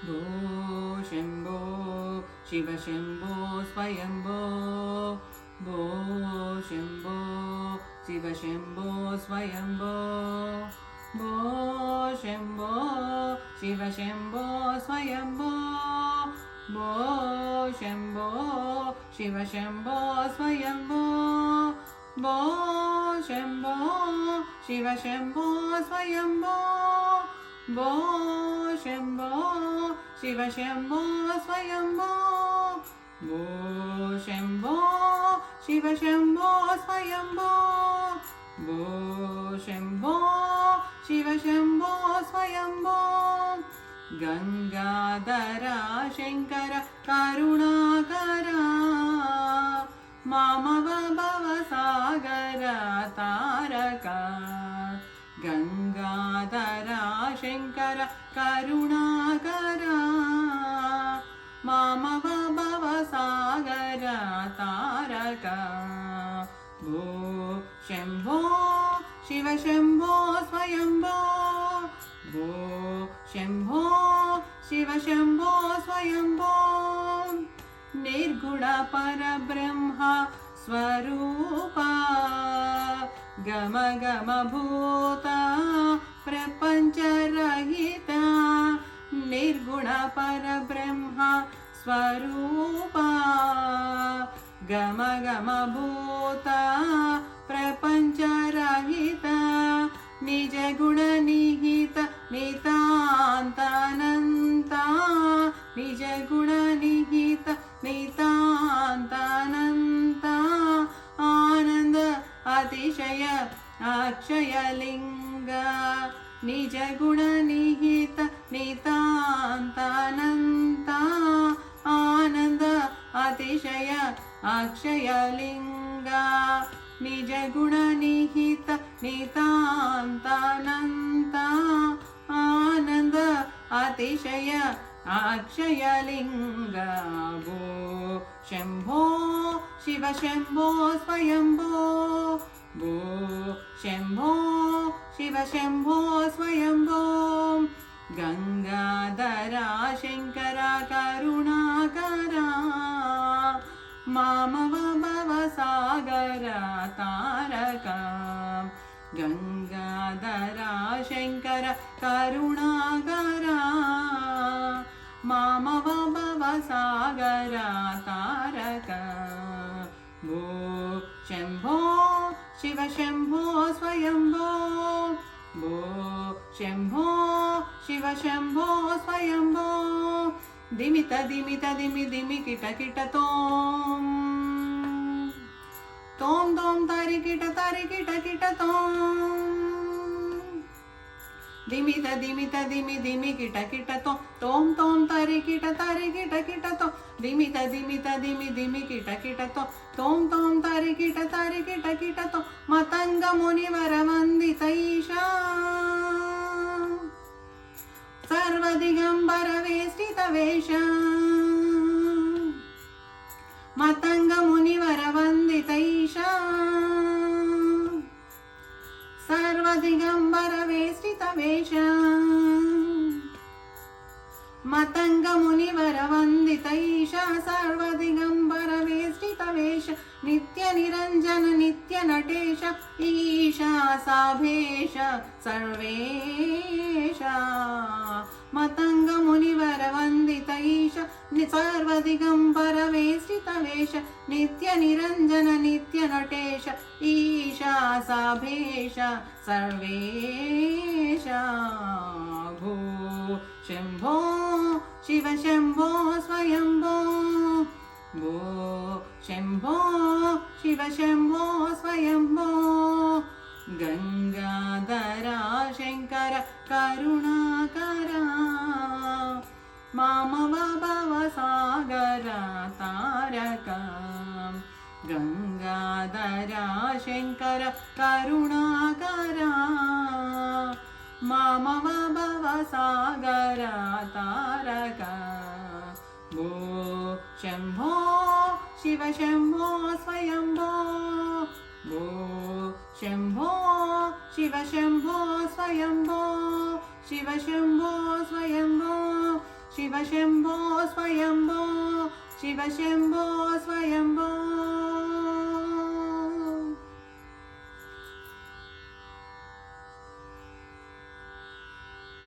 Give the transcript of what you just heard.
भो शम्भो शिव शम्भो स्वयम्भो भो शम्भो शिव शम्भो स्वयम्भो भो शम्भो शिव शम्भो स्वयम्भो भो शम्भो शिव शम्भो स्वयम्भो भो शम्भो शिव शम्भो स्वयम्भो भो शम्भो शिव शम्भो स्वयम्भो भो शम्भो शिव शम्भो स्वयम्भो भो शम्भो शिव शम्भो स्वयम्भो गंगाधरा शंकर करुणाकरा मामव भवसागर तारका गंगाधरा शंकर करुणाकरा मामव भवसागर तारका भो शम्भो शिव शम्भो स्वयम्भो भो शम्भो शिव शम्भो स्वयम्भो निर्गुण परब्रह्म स्वरूपा गम गम भूता प्रपंच रहिता निर्गुण परब्रह्म स्वरूपा गम गम भूता प्रपंच रहिता निज गुण निहित नितान्तानन्ता निज गुण निहित नितान्तानन्ता आनंद अतिशय अक्षयलिंग निज गुण निहित नितान्तानन्ता आनंद अतिशय अक्षयलिंग निज गुण निहित नितान्तानन्ता आनंद अतिशय अक्षयलिंग भो शम्भो शिव शम्भो स्वयम्भो भो शम्भो शिव शम्भो स्वयम्भो गंगाधरा शंकर करुणाकरा मामव भवसागर तारका गंगाधरा शंकर करुणाकरा मामव भवसागर तारका भो शम्भो शिव शम्भो स्वयम्भो भो शम्भो शिव शम्भो स्वयम्भो दिमित दिमित दिमि दिमि किट किट तोम तोम तोम तारि किट तोम दिमित दिमित दिमि दिमि किट किट तोम तोम तारि किट तो दिमित दिमित दिमि दिमि किट तो तोम तोम तारि किट तो मतंग मुनिवर वंदितैषा सर्वदिगंबर वेष्टित वेश मतंग मुनिवर वंदितैषा सर्वदिगंबर वेष्टित वेश मतंग मुनिवर वंदितैषा सर्वदिगंबर वेष्टित वेश नित्य निरंजन नित्य नटेश ईशा साभेश सर्वेशा मतंग मुनिवर वंदितैष सर्वदिगंबर वेष्टित वेश नित्य निरंजन नित्य नटेश ईशा साभेश सर्वेशा भो शम्भो शिव शम्भो स्वयम्भो भो शम्भो शिव शम्भो स्वयम्भो गंगाधरा शंकर करुणाकरा मामव भवसागर तारका गंगाधरा शंकर करुणाकरा मामव भवसागर तारका भो शम्भो शिव शम्भो स्वयम्भो भो शम्भो शिव शम्भो स्वयम्भो शिव शम्भो स्वयम्भो శివ శంభో స్వయంభో శివ శంభో స్వయంభో